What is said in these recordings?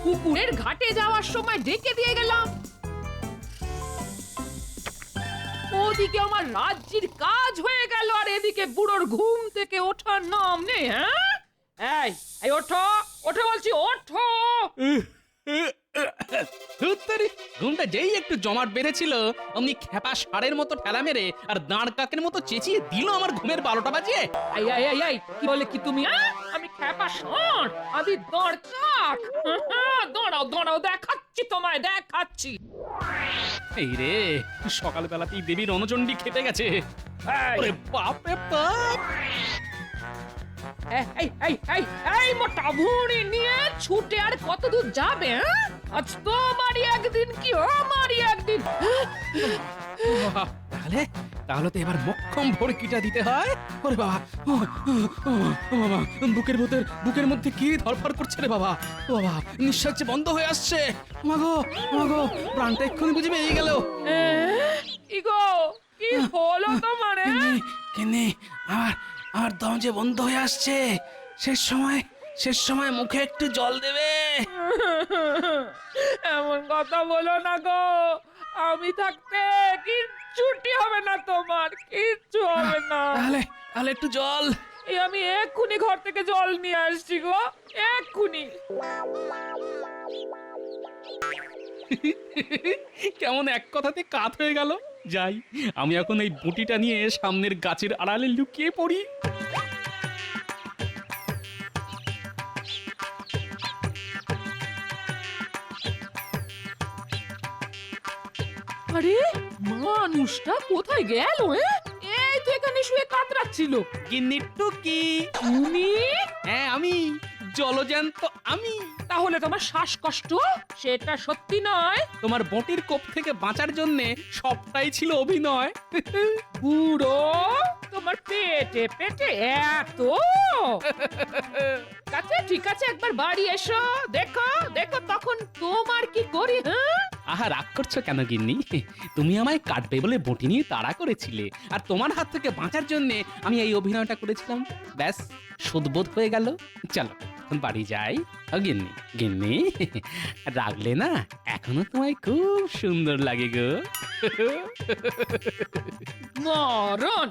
পুকুরের ঘাটে যাওয়ার সময় ডেকে দিয়ে গেলাম। ওদিকে আমার রাজ্যের কাজ হয়ে গেল, আর এদিকে বুড়োর ঘুম থেকে ওঠার নাম নেই। হ্যাঁ, এই ওঠো ওঠো বলছি, ওঠো। ঘুমটা যেই একটু জমাট বেঁধেছিল অমনি খেপা ষাঁড়ের মতো ঠেলা মেরে আর দাঁড় কাকের মতো চেঁচিয়ে দিল আমার ঘুমের 12টা বাজিয়ে। এই কি বলে কি তুমি? আমি খেপা ষাঁড়, আমি দাঁড় কাক? দাঁড়াও দাঁড়াও, দেখাচ্ছি তোমায়, দেখাচ্ছি। এই রে, সকালবেলাতেই দেবীর রণচণ্ডী খেতে গেছে। ওরে বাপ রে বাপ! এই মোটা ভুঁড়ি নিয়ে ছুটে আর কত দূর যাবে? আজ তোমারই একদিন কি আমারই একদিন। তাহলে তাহলে তো এবার মক্ষম ভড়কিটা দিতে হয়। ওরে বাবা, বাবা, বুকের মধ্যে কি ধরফর করছে রে বাবা। ও বাবা, নিঃশ্বাস যে বন্ধ হয়ে আসছে। মাগো মাগো, প্রাণটা এক্ষুনি বুঝে বেরিয়ে গেল। ইগো, কি হলো তোমার? কেনে আমার দম যে বন্ধ হয়ে আসছে। শেষ সময় মুখে একটু জল দেবে। এমন কথা বলো না গো, আমি থাকতে কিচ্ছুটি হবে না তোমার, কিচ্ছু হবে না। তাহলে একটু জল। এই আমি এক্ষুনি ঘর থেকে জল নিয়ে আসছি গো, এক্ষুনি। কেমন এক কথাতে কাত হয়ে গেল। যাই, আমি এখন এই বুটিটা নিয়ে সামনের গাছের আড়ালে লুকিয়ে পড়ি। আরে, মানুষটা কোথায় গেল? এই তো এখানে শুয়ে কাতরাচ্ছিল। গিন্নি টুকি। তুমি? হ্যাঁ, আমি জলজ্যান্ত। আমি তাহলে তোমার শ্বাসকষ্ট সেটা সত্যি নয়? তোমার বটির কোপ থেকে বাঁচার জন্য সবটাই ছিল অভিনয়। বুড়ো, তোমার পেটে পেটে এত? ঠিক আছে, একবার বাড়ি এসো, দেখো দেখো তখন তোমার কি করি। আহা, রাগ করছো কেন গিন্নি? তুমি আমায় কাটবে বলে বটি নিয়ে তাড়া করেছিলে, আর তোমার হাত থেকে বাঁচার জন্য আমি এই অভিনয়টা করেছিলাম। ব্যাস, সুদবোধ হয়ে গেল। চলো বাড়ি যাই। গিন্নি গিন্নি, রাগলে না, এখনো তোমায় খুব সুন্দর লাগে গো। মরণ।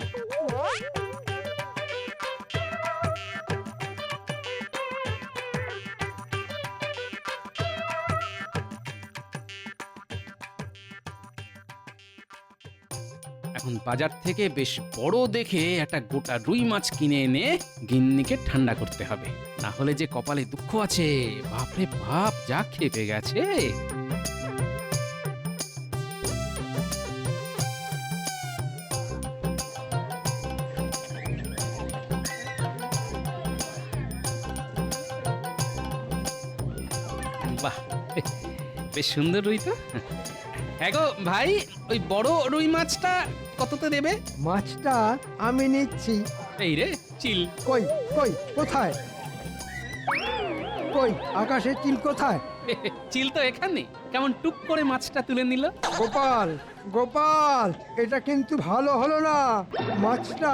এখন বাজার থেকে বেশ বড় দেখে একটা গোটা রুই মাছ কিনে এনে গিন্নিকে ঠান্ডা করতে হবে, না হলে যে কপালে দুঃখ আছে। বাপরে বাপ, যা খেপে গেছে। বাহ, বেশ সুন্দর রুই তো। হ্যাঁ গো ভাই, ওই বড় রুই মাছটা কততে দেবে? মাছটা আমি নিচ্ছি। এই রে, চিল। কই কই কোথায়? কই আকাশের চিল কোথায়? চিল তো এখানে। কেমন টুক করে মাছটা তুলে নিল। গোপাল গোপাল, এটা কিন্তু ভালো হলো না। মাছটা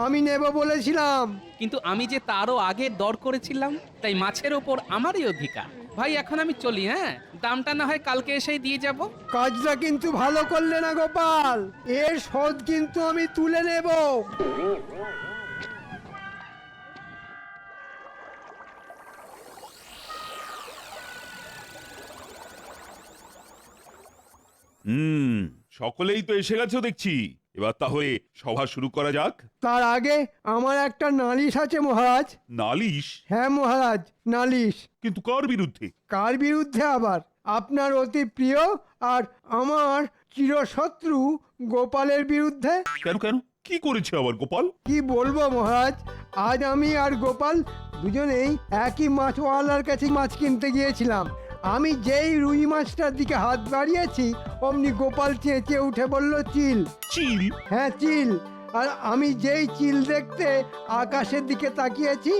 আমি নেব বলেছিলাম। কিন্তু আমি যে তারও আগে দর করেছিলাম, তাই মাছের ওপর আমারই অধিকার। ভাই, এখন আমি চলি। হ্যাঁ, দামটা না হয় কালকে এসেই দিয়ে যাব। কাজটা কিন্তু ভালো করলে না গোপাল, এর শোধ কিন্তু আমি তুলে নেব। সকলেই তো এসে গেছো দেখছি। এবার তাহলে সভা শুরু করা যাক। তার আগে আমার একটা নালিশ আছে মহারাজ। নালিশ? হ্যাঁ মহারাজ, নালিশ। কিন্তু কার বিরুদ্ধে? কার বিরুদ্ধে আবার? আপনার অতি প্রিয় আর আমার চিরশত্রু গোপালের বিরুদ্ধে। কেন কেন, কি করেছে আবার গোপাল? কি বলবো মহারাজ, আজ আমি আর গোপাল দুজনেই একই মাছওয়ালার কাছে মাছ কিনতে গিয়েছিলাম। আমি যেই রুই মাছটার দিকে হাত বাড়িয়েছি, অমনি গোপাল চেঁচিয়ে উঠে বলল, চিল। চিল? হ্যাঁ, চিল। আর আমি যেই চিল দেখতে আকাশের দিকে তাকিয়েছি,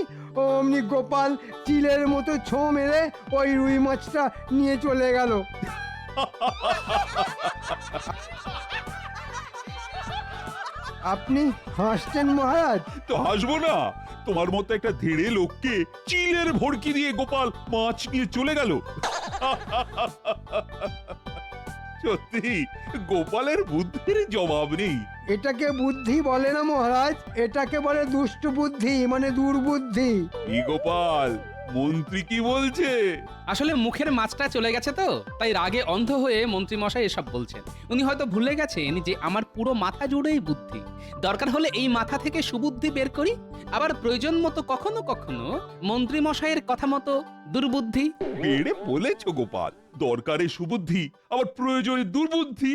অমনি গোপাল চিলের মতো ছোঁ মেরে ওই রুই মাছটা নিয়ে চলে গেল। আপনি হাসছেন মহারাজ? তো হাসবো না। তোমার মতো একটা ধেড়ে লোককে চিলের ভড়কি দিয়ে গোপাল মাছ নিয়ে চলে গেল। সত্যি গোপালের বুদ্ধির জবাব নেই। এটাকে বুদ্ধি বলে না মহারাজ, এটাকে বলে দুষ্ট বুদ্ধি, মানে দুর্বুদ্ধি। কি গোপাল, মন্ত্রী কি বলছে? আসলে মুখের মাছটা চলে গেছে তো, তাই রাগে অন্ধ হয়ে মন্ত্রী মশাই এসব বলছেন। উনি হয়তো ভুলে গেছেন যে আমার পুরো মাথা জুড়েই বুদ্ধি। দরকার হলে এই মাথা থেকে সুবুদ্ধি বের করি, আবার প্রয়োজন মতো কখনো কখনো মন্ত্রী মশাইয়ের কথা মতো দুর্বুদ্ধি। বেড়ে বলেছ গোপাল, দরকারে সুবুদ্ধি আবার প্রয়োজনে দুর্বুদ্ধি।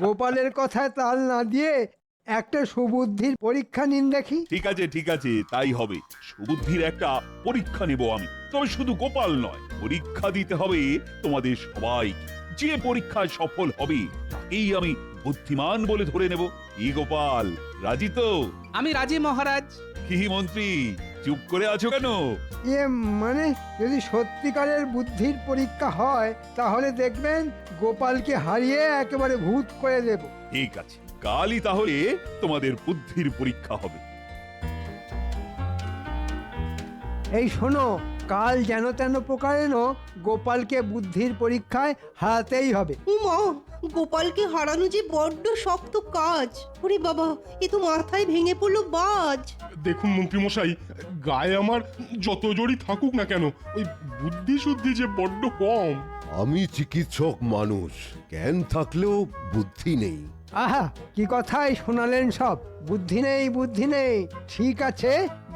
গোপালের কথায় তাল না দিয়ে একটা সুবুদ্ধির পরীক্ষা নিন দেখি। ঠিক আছে, তাই হবে। সুবুদ্ধির একটা পরীক্ষা নেব আমি। তবে শুধু গোপাল নয়, পরীক্ষা দিতে হবে তোমাদের সবাই। যে পরীক্ষায় সফল হবে তাকেই আমি বুদ্ধিমান বলে ধরে নেব। কি গোপাল, রাজি তো? আমি রাজি মহারাজ। কি মন্ত্রী, চুপ করে আছো কেন? মানে যদি সত্যিকারের বুদ্ধির পরীক্ষা হয় তাহলে দেখবেন গোপালকে হারিয়ে একেবারে ভূত করে দেব। ঠিক আছে, কালই তাহলে তোমাদের বুদ্ধির পরীক্ষা হবে। এই শোনো, কাল যেন তেন প্রকারেণ গোপালকে বুদ্ধির পরীক্ষায় হারাতেই হবে। উমা, গোপালকে হারানো যে বড্ড শক্ত কাজ। ওরে বাবা, এ তো মাথায় ভেঙে পড়লো বাজ। দেখুন মন্ত্রীমশাই, গায়ে আমার যত জোরই থাকুক না কেন, ওই বুদ্ধি শুদ্ধি যে বড্ড কম। আমি চিকিৎসক মানুষ, জ্ঞান থাকলেও বুদ্ধি নেই। আহা, কি কথাই শোনালেন সব। বুদ্ধি নেই, বুদ্ধি নেই। ঠিক আছে,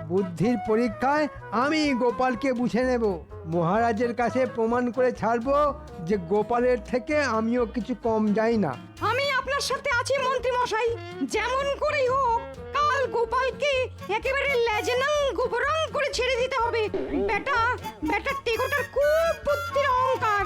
বুদ্ধির পরীক্ষায় আমি গোপালকে বুঝে নেব। মহারাজের কাছে প্রমাণ করে ছাড়বো যে গোপালের থেকে আমিও কিছু কম যাই না। আমি আপনার সাথে আছি মন্ত্রী মশাই। যেমন করেই হোক কাল গোপালকে একেবারে লেজনাং গোবরাং করে ছেড়ে দিতে হবে। বেটা টেকোটার খুব বুদ্ধির অহংকার।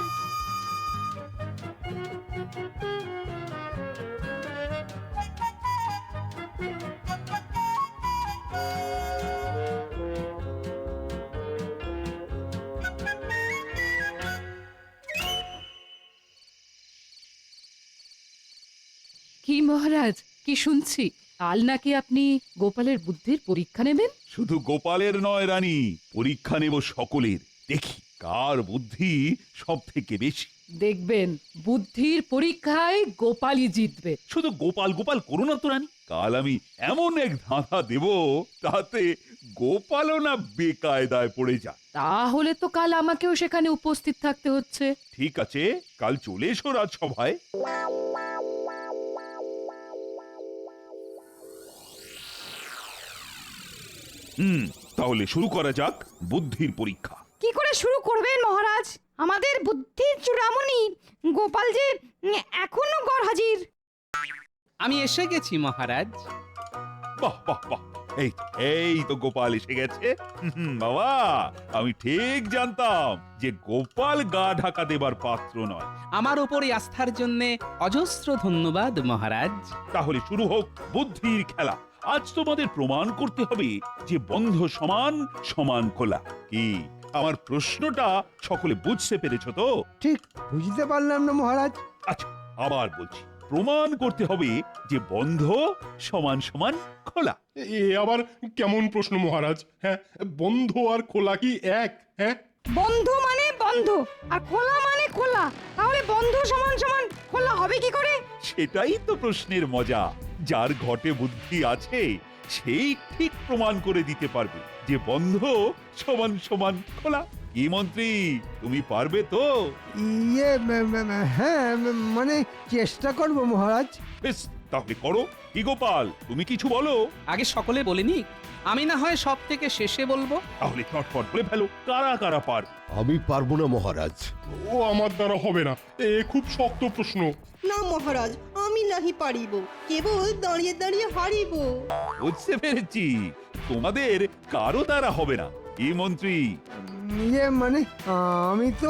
কি মহারাজ, কি শুনছি? কাল নাকি আপনি গোপালের বুদ্ধির পরীক্ষা নেবেন? শুধু গোপালের নয় রানী, পরীক্ষা নেব সকলের। দেখি কার বুদ্ধি সব থেকে বেশি। দেখবেন বুদ্ধির পরীক্ষায় গোপালই জিতবে। শুধু গোপাল গোপাল করো না তো রানী। কাল আমি এমন এক ধাঁধা দেব, তাতে গোপালও না বেকায়দায় পড়ে যায়। তাহলে তো কাল আমাকেও সেখানে উপস্থিত থাকতে হচ্ছে। ঠিক আছে, কাল চলে এসো রাজসভায়। তাহলে শুরু করা যাক বুদ্ধির পরীক্ষা। কি করে শুরু করবেন মহারাজ? আমাদের বুদ্ধির চূড়ামণি গোপাল যে এখনো গড়হাজির। আমি এসে গেছি মহারাজ। বাহ বাহ বাহ, এই তো গোপাল এসে গেছে। বাবা, আমি ঠিক জানতাম যে গোপাল গা ঢাকা দেবার পাত্র নয়। আমার উপর এই আস্থার জন্য অজস্র ধন্যবাদ মহারাজ। তাহলে শুরু হোক বুদ্ধির খেলা। আজ তোমাদের প্রমাণ করতে হবে যে বন্ধ সমান সমান খোলা। কি আমার প্রশ্নটা সকলে বুঝতে পেরেছো তো? ঠিক বুঝতে পারলাম না মহারাজ। আচ্ছা, আবার বলছি, প্রমাণ করতে হবে যে বন্ধ সমান সমান খোলা। এ আবার কেমন প্রশ্ন মহারাজ? হ্যাঁ, বন্ধ আর খোলা কি এক? হ্যাঁ, বন্ধ মানে বন্ধ আর খোলা মানে খোলা। তাহলে বন্ধ সমান সমান খোলা হবে কি করে? সেটাই তো প্রশ্নের মজা। যার ঘটে বুদ্ধি আছে সেই ঠিক প্রমাণ করে দিতে পারবে যে বন্ধ সমান সমান খোলা। কি মন্ত্রী, তুমি পারবে তো? হ্যাঁ, মানে চেষ্টা করব মহারাজ। বেশ, তাহলে করো। কি গোপাল, তুমি কিছু বলো। আগে সকলে বলিনি, আমি না হয় সব থেকে শেষে বলবো। তাহলে চটপট বলে ফেলো, কারা কারা পার। আমি পারবো না মহারাজ। ও আমার দ্বারা হবে না, এ খুব শক্ত প্রশ্ন। না মহারাজ, আমি নাহি পারিব, কেবল দাঁড়িয়ে দাঁড়িয়ে হারিব। বুঝতে পেরেছি, তোমাদের কারো দ্বারা হবে না। কি মন্ত্রী? মানে আমি তো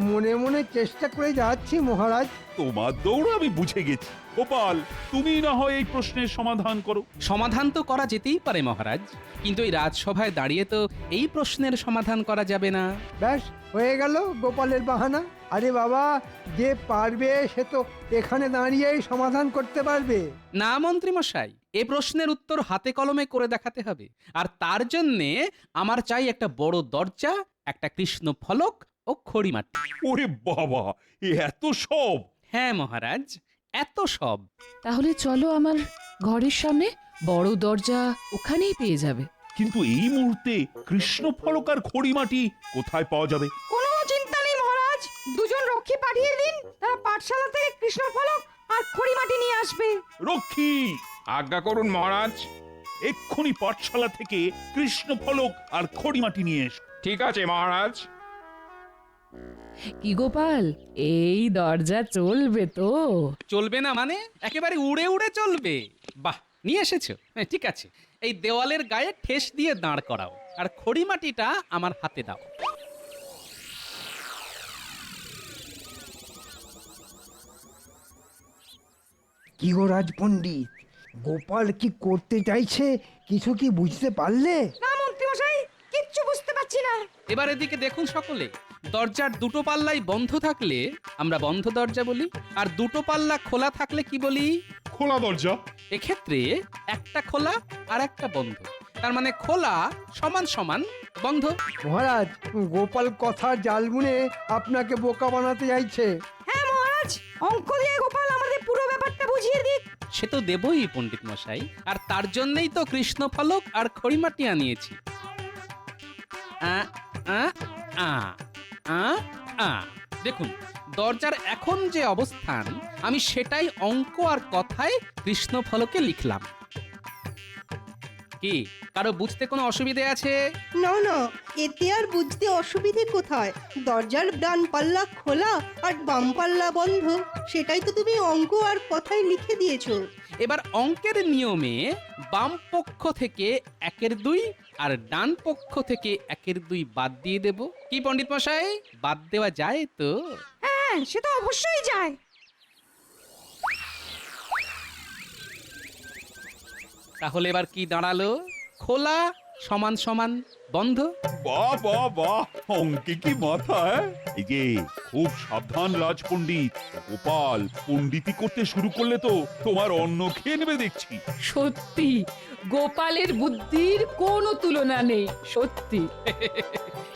মনে মনে চেষ্টা করে যাচ্ছি মহারাজ। তোমার দৌড় আমি বুঝে গেছি। গোপাল, তুমি না হয় এই প্রশ্নের সমাধান করো। সমাধান তো করা যেতেই পারে মহারাজ, কিন্তু এই রাজসভায় দাঁড়িয়ে তো এই প্রশ্নের সমাধান করা যাবে না। ব্যাস হয়ে গেল গোপালের বাহানা। আরে বাবা, যে পারবে সে তো এখানে দাঁড়িয়েই সমাধান করতে পারবে। না মন্ত্রী মশাই, এ প্রশ্নের উত্তর হাতে কলমে করে দেখাতে হবে। আর তার জন্যে আমার চাই একটা বড় দরজা, একটা কৃষ্ণ ফলক ও খড়িমাটি। ওরে বাবা, এত সব! হ্যাঁ মহারাজ, এত সব। তাহলে চলো আমার ঘরের সামনে, বড় দরজা ওখানেই পেয়ে যাবে। কিন্তু এই মুহূর্তে কৃষ্ণ ফলক আর খড়িমাটি কোথায় পাওয়া যাবে? কোনো চিন্তা নেই মহারাজ, দুজন রক্ষী পাঠিয়ে দিন, তারা পাঠশালা থেকে কৃষ্ণফলক আর খড়িমাটি নিয়ে আসবে। রক্ষী, আজ্ঞা করুন মহারাজ। এক্ষুনি পাঠশালা থেকে কৃষ্ণ ফলক আর খড়িমাটি নিয়ে এসো। ঠিক আছে মহারাজ। কি গোপাল, এই দরজা চলবে তো? চলবে না মানে? একেবারে উড়ে উড়ে চলবে। বাহ, নিয়ে এসেছো, হ্যাঁ, ঠিক আছে। এই দেওয়ালের গায়ে ঠেস দিয়ে দাঁড় করাও, আর খড়িমাটিটা আমার হাতে দাও। কি গো রাজপণ্ডিত, গোপাল কি করতে চাইছে কিছু কি বুঝতে পারলে? না মন্ত্রী মশাই, কিচ্ছু বুঝতে পারছি না। এবার এদিকে দেখুন সকলে, দরজার দুটো পাল্লাই বন্ধ থাকলে আমরা বন্ধ দরজা বলি, আর দুটো পাল্লা খোলা থাকলে কি বলি? খোলা দরজা। এক্ষেত্রে একটা খোলা আর একটা বন্ধ, তার মানে খোলা সমান সমান বন্ধ। মহারাজ, গোপাল কথার জাল বুনে আপনাকে বোকা বানাতে চাইছে। হ্যাঁ মহারাজ, অঙ্ক দিয়ে গোপাল আমাদের পুরো ব্যাপারটা বুঝিয়ে দিক। সে তো দেবই পণ্ডিত মশাই, আর তার জন্যই তো কৃষ্ণ ফলক আর খড়িমাটি আনিয়েছি। আ আ আ আ আ দেখুন, দরজার এখন যে অবস্থান আমি সেটাই অঙ্ক আর কথায় কৃষ্ণ ফলকে লিখলাম। কি কারো বুঝতে কোনো অসুবিধে আছে? না না, এতে আর বুঝতে অসুবিধে কোথায়? দরজার ডান পাল্লা খোলা আর বাম পাল্লা বন্ধ, সেটাই তো তুমি অঙ্ক আর কথায় লিখে দিয়েছো। এবার অঙ্কের নিয়মে বাম পক্ষ থেকে 1/2 আর ডান পক্ষ থেকে 1/2 বাদ দিয়ে দেব। কি পণ্ডিত মশাই, বাদ দেওয়া যায় তো? হ্যাঁ, সে তো অবশ্যই যায়। তাহলে এবার কি দাঁড়ালো? খোলা সমান সমান বন্ধ। বাহ বাহ বাহ, অঙ্কে কি মাথা! এই যে খুব সাবধান রাজপণ্ডিত, গোপাল পণ্ডিতি করতে শুরু করলে তো তোমার অন্ন খেয়ে নেবে দেখছি। সত্যি গোপালের বুদ্ধির কোনো তুলনা নেই, সত্যি।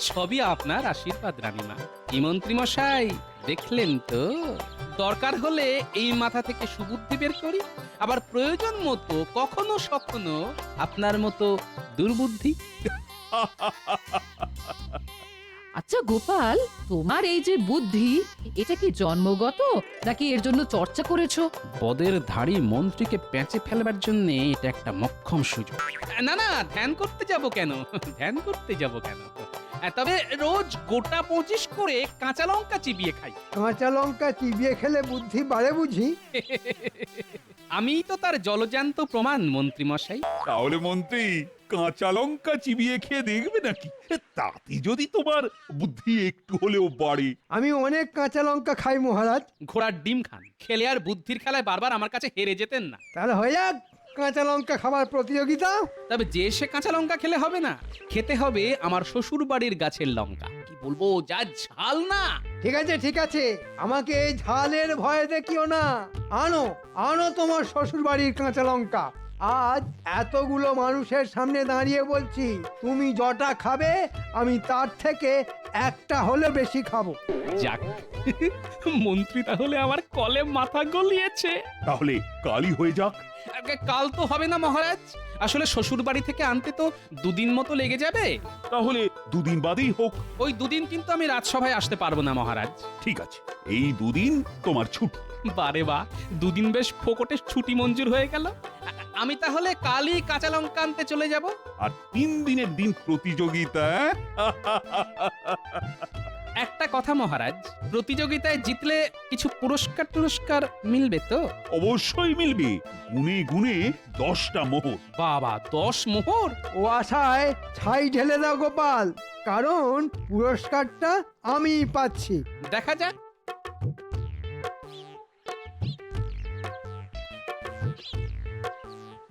সবই আপনার আশীর্বাদ রানীমা। কি মন্ত্রী মশাই, দেখলেন তো? দরকার হলে এই মাথা থেকে সুবুদ্ধি বের করি, আবার প্রয়োজন মতো কখনো সখনো আপনার মতো দুর্বুদ্ধি। আচ্ছা গোপাল, তোমার এই যে বুদ্ধি, এটা কি জন্মগত নাকি এর জন্য চর্চা করেছো? পদের ধাড়ি মন্ত্রীকে পেঁচে ফেলবার জন্য এটা একটা মক্ষম সুযোগ। না না, ধ্যান করতে যাব কেন? ধ্যান করতে যাব কেন? তবে রোজ গোটা 25 করে কাঁচা লঙ্কা চিবিয়ে খাই। কাঁচা লঙ্কা চিবিয়ে খেলে বুদ্ধি বাড়ে বুঝি? আমি তো তার জলজান্ত প্রমাণ মন্ত্রী মশাই। তাহলে মন্ত্রী কাঁচা লঙ্কা চিবিয়ে খেয়ে দেখবে নাকি? তাতে যদি তোমার বুদ্ধি একটু হলেও বাড়ে। আমি অনেক কাঁচা লঙ্কা খাই মহারাজ। ঘোড়ার ডিম খান, খেলে আর বুদ্ধির খেলায় বারবার আমার কাছে হেরে যেতেন না। তাহলে হয়ে যাক কাঁচা লঙ্কা খাবার প্রতিযোগিতা। তবে যে সে কাঁচা লঙ্কা খেলে হবে না, খেতে হবে আমার শ্বশুর বাড়ির গাছের লঙ্কা। কি বলবো, যা ঝাল না! ঠিক আছে ঠিক আছে, আমাকে এই ঝালের ভয় দেখিও না। আনো আনো তোমার শ্বশুর বাড়ির কাঁচা লঙ্কা। আজ এতগুলো মানুষের সামনে দাঁড়িয়ে বলছি, তুমি যটা খাবে আমি তার থেকে একটা হলে বেশি খাবো। যাক, মন্ত্রী তাহলে আমার কলে মাথা গলিয়েছে। তাহলে কালই হয়ে যাক। কাল তো হবে না মহারাজ, আসলে শ্বশুর বাড়ি থেকে আনতে তো 2 দিন মতো লেগে যাবে। তাহলে 2 দিন বাদেই হোক। ওই 2 দিন কিন্তু আমি রাজসভায় আসতে পারবো না মহারাজ। ঠিক আছে, এই 2 দিন তোমার ছুটি। বারে বা, 2 দিন বেশ ফোকটে ছুটি মঞ্জুর হয়ে গেল। আমি তাহলে কালই কাঁচা লঙ্কা আনতে চলে যাব। আর 3 দিনের দিন প্রতিযোগিতা। একটা কথা মহারাজ, প্রতিযোগিতায় জিতলে কিছু পুরস্কার মিলবে তো? অবশ্যই মিলবে, গুনে গুনে 10টা মোহর। বাবা, 10 মোহর! ও আশায় ছাই ঢেলে দাও গোপাল, কারণ পুরস্কারটা আমি পাচ্ছি। দেখা যাক।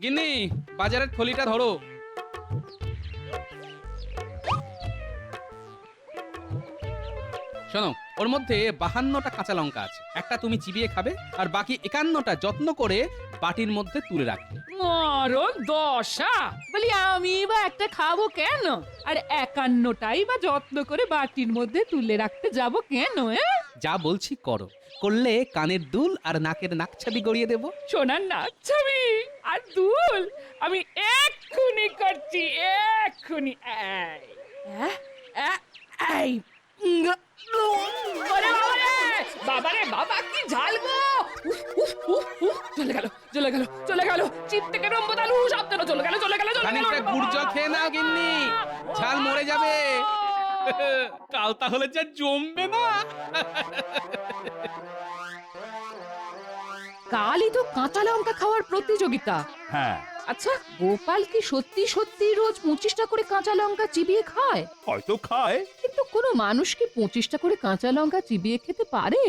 গিন্নি, বাজারের থলিটা ধরো। শোনো, ওর মধ্যে 52টা কাঁচা লঙ্কা আছে। একটা তুমি চিবিয়ে খাবে, আর বাকি 51টা যত্ন করে বাটির মধ্যে তুলে রাখবে। মরণ দশা বলি আমি বা একটা খাবো কেন আর 51টাই বা যত্ন করে বাটির মধ্যে তুলে রাখতে যাব কেন যা বলছি করো, করলে কানের দুল আর নাকের নাকছাবি গড়িয়ে দেবো। সোনার নাক ছবি আর দুল আমি এক্ষুনি করছি এক্ষুনি এই বাবারে বাবা কি ঝাল গো চলে গেল চলে গেল চলে গেল চিপ থেকে রম্বদালু সাবধানে চলে গেল চলে গেল খানিকটা গুড় জল খেয়ে নাও গিন্নি, ঝাল মরে যাবে। কাল তাহলে যা জমবে না। কালই তো কাঁচা লঙ্কা খাওয়ার প্রতিযোগিতা। হ্যাঁ, আচ্ছা গোপাল কি সত্যি সত্যি রোজ 25টা করে কাঁচা লঙ্কা চিবিয়ে খায়? হয়তো খায়। কিন্তু কোনো মানুষ কি 25টা করে কাঁচা লঙ্কা চিবিয়ে খেতে পারে?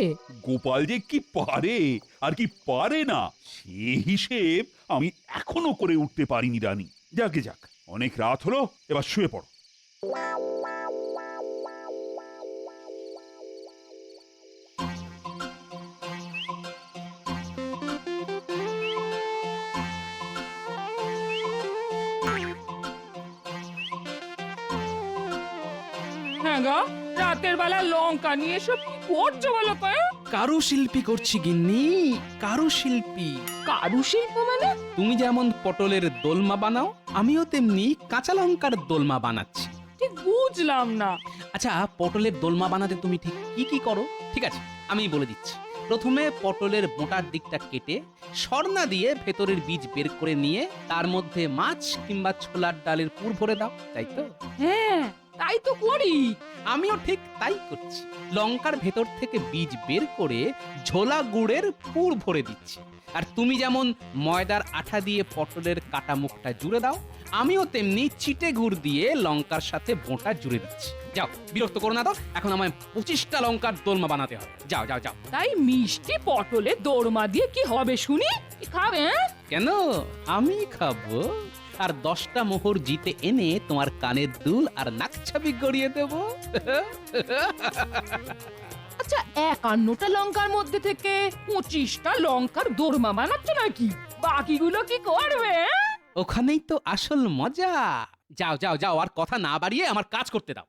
গোপাল যে কি পারে আর কি পারে না সে হিসেব আমি এখনো করে উঠতে পারিনি রানী। যাকে যাক, অনেক রাত হলো, এবার শুয়ে পড়ো। হ্যাঁ গো, রাতের বেলা লঙ্কা নিয়ে সব কি করছো বলো তো? কারুশিল্পী করছি গিন্নি, কারুশিল্পী। কারুশিল্প মানে? তুমি যেমন পটলের দোলমা বানাও, আমিও তেমনি কাঁচা লঙ্কার দোলমা বানাচ্ছি। ঠিক বুঝলাম না। আচ্ছা, পটলের দোলমা বানাতে তুমি ঠিক কি কি করো? ঠিক আছে, আমি বলে দিচ্ছি। প্রথমে পটলের মোটার দিকটা কেটে সরনা দিয়ে ভেতরের বীজ বের করে নিয়ে তার মধ্যে মাছ কিংবা ছোলার ডালের পুর ভরে দাও, তাই তো? হ্যাঁ তাই তো করি। আমিও ঠিক তাই করছি। লঙ্কার ভেতর থেকে বীজ বের করে ঝোলা গুড়ের পুর ভরে দিচ্ছি। আর তুমি যেমন ময়দার আঠা দিয়ে পটলের কাটা মুখটা জুড়ে দাও, আমিও তেমনি চিটে গুড় দিয়ে লঙ্কার সাথে বোঁটা জুড়ে দিচ্ছি। যাও, বিরক্ত করো না তো, এখন আমায় 25টা লঙ্কার দোলমা বানাতে হবে। যাও যাও যাও। তাই মিষ্টি পটলে দোরমা দিয়ে কি হবে শুনি? কি খাবে? কেন, আমি খাবো। আর 10টা মোহর জিতে এনে তোমার কানের দুল আর নাকছাবি গড়িয়ে দেবো। আচ্ছা 51টা লঙ্কার মধ্যে থেকে 25টা লঙ্কার দোরমা বানাচ্ছ নাকি? বাকিগুলো কি করবে? ওখানেই তো আসল মজা। যাও যাও যাও, আর কথা না বাড়িয়ে আমার কাজ করতে দাও।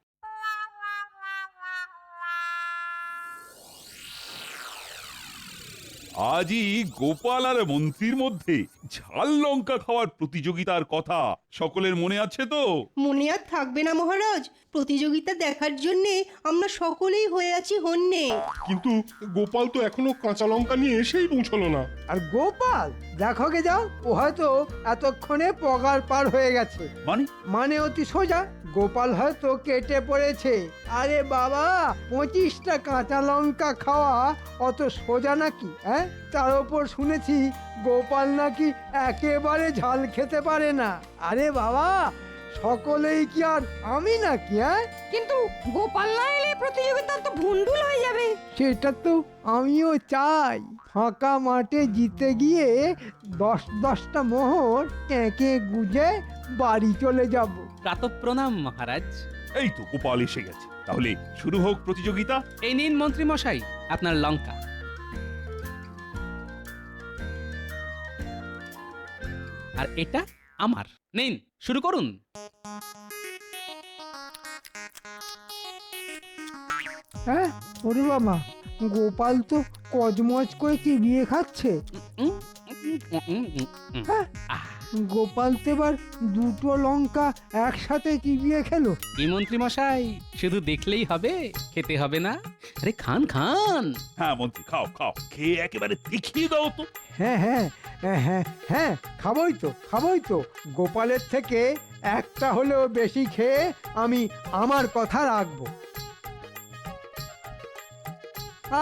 আজই গোপাল আর মন্ত্রীর মধ্যে ঝাল লঙ্কা খাওয়ার প্রতিযোগিতার কথা সকলের মনে আছে তো? মনে আর থাকবে না মহারাজ, প্রতিযোগিতা দেখার জন্য আমরা সকলেই হয়ে আছি হন্যে। কিন্তু গোপাল তো এখনো কাঁচা লঙ্কা নিয়ে এসেই পৌঁছলো না। আর গোপাল দেখো গে যাও, ও হয়তো এতক্ষণে পগার পার হয়ে গেছে। মানে অতি সোজা, গোপাল হয়তো কেটে পড়েছে। আরে বাবা, 25টা কাঁচা লঙ্কা খাওয়া অত সোজা নাকি? হ্যাঁ, তার উপর শুনেছি গোপাল নাকি একেবারে ঝাল খেতে পারে না। আরে বাবা, সকলেই কি আর আমি নাকি? হ্যাঁ, কিন্তু গোপাল না এলে প্রতিযোগিতা তো ভুন্ডুল হয়ে যাবে। সেটা তো আমিও চাই। ফাঁকা মাঠে জিতে গিয়ে 10-10টা মোহর এঁকে গুজে বাড়ি চলে যাব। প্রাতঃপ্রণাম মহারাজ। এই তো গোপাল এসে গেছে, তাহলে শুরু হোক প্রতিযোগিতা। এই নিন মন্ত্রী মশাই আপনার লঙ্কা। আর এটা আমার। নিন, শুরু করুন। হ্যাঁ, ওরে বাবা, গোপাল তো কজমজ করে চিবিয়ে খাচ্ছে। উম, উম, উম, উম, উম। হ্যাঁ, আহ, গোপাল তো এবার 2টো লঙ্কা একসাথে চিবিয়ে খেলো। কি মন্ত্রী মশাই, শুধু দেখলেই হবে, খেতে হবে না? আরে খান খান। হ্যাঁ মন্ত্রী, খাও খাও, খেয়ে একেবারে দেখিয়ে দাও তো। হ্যাঁ হ্যাঁ হ্যাঁ হ্যাঁ হ্যাঁ, খাবোই তো খাবোই তো। গোপালের থেকে একটা হলেও বেশি খেয়ে আমি আমার কথা রাখবো।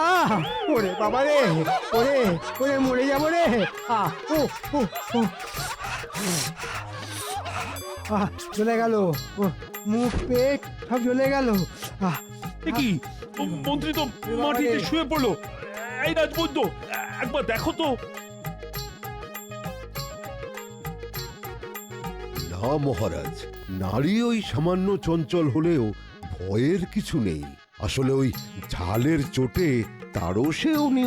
আহ, ওরে বাবা রে, ওরে ওরে মরে যাবো রে। আহ, ও ও ও, আহ, জ্বলে গেল। মুখ পেট সব জ্বলে গেল। আহ, কি মন্ত্রী তো মাটিতে শুয়ে পড়লো। এই রাজবৈদ্য, একবার দেখো তো। না মহারাজ, নারী ওই সামান্য চঞ্চল হলেও ভয়ের কিছু নেই। আসলে ওই ঝালের চোটে তারও সে উনি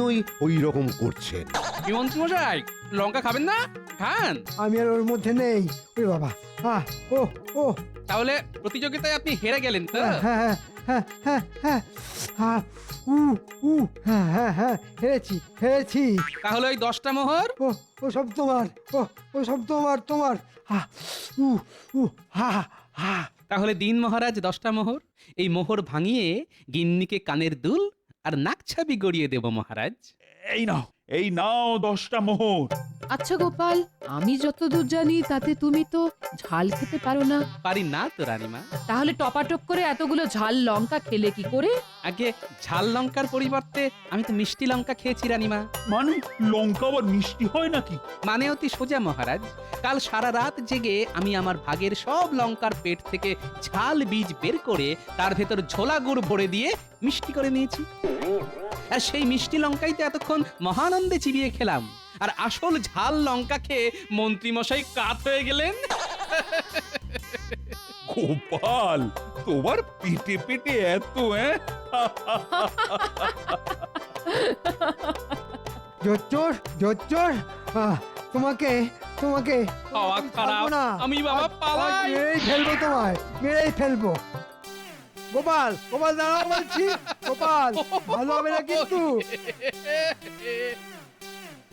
ওই রকম করছেন। কি মন্ত্রী মশাই লঙ্কা খাবেন না? খান। আমি আর ওর মধ্যে নেই। ওরে বাবা, ও ও তাহলে প্রতিযোগিতায় আপনি হেরে গেলেন তো? হ্যাঁ হ্যাঁ হ্যাঁ হ্যাঁ হ্যাঁ উ উ হ্যাঁ হ্যাঁ হ্যাঁ হেরেছি। তাহলে ওই 10টা মোহর ও সব তোমার, ও সব তোমার উ উ হা হা। তাহলে দিন মহারাজ 10টা মোহর। এই মোহর ভাঙিয়ে গিন্নিকে কানের দুল আর নাকছাবি গড়িয়ে দেব মহারাজ। এই নাও 10টা মোহর। আচ্ছা গোপাল, আমি যতদূর জানি তাতে তুমি তো ঝাল খেতে পারো না। পারি না তো রানীমা। তাহলে টপাটপ করে এতগুলো ঝাল লঙ্কা খেলে কি করে? আগে ঝাল লঙ্কার পরিবর্তে আমি তো মিষ্টি লঙ্কা খেয়েছি রানীমা। মানে লঙ্কা আবার মিষ্টি হয় নাকি? মানে অতি সোজা মহারাজ। কাল সারা রাত জেগে আমি আমার ভাগের সব লঙ্কার পেট থেকে ঝাল বীজ বের করে তার ভেতর ঝোলা গুড় ভরে দিয়ে মিষ্টি করে নিয়েছি। আর সেই মিষ্টি লঙ্কাই তো এতক্ষণ মহানন্দে চিবিয়ে খেলাম। আর আসল ঝাল লঙ্কা খেয়ে মন্ত্রী মশাই কাত হয়ে গেলেন। গোপাল, তোমার পেটে পেটে এত জোচ্চোর তোমাকে হাওয়া খারাপ, না, আমি বাবা পালাই। মেরেই ফেলবো। গোপাল দাঁড়াও বলছি। গোপাল, ভালো হবে না কিন্তু।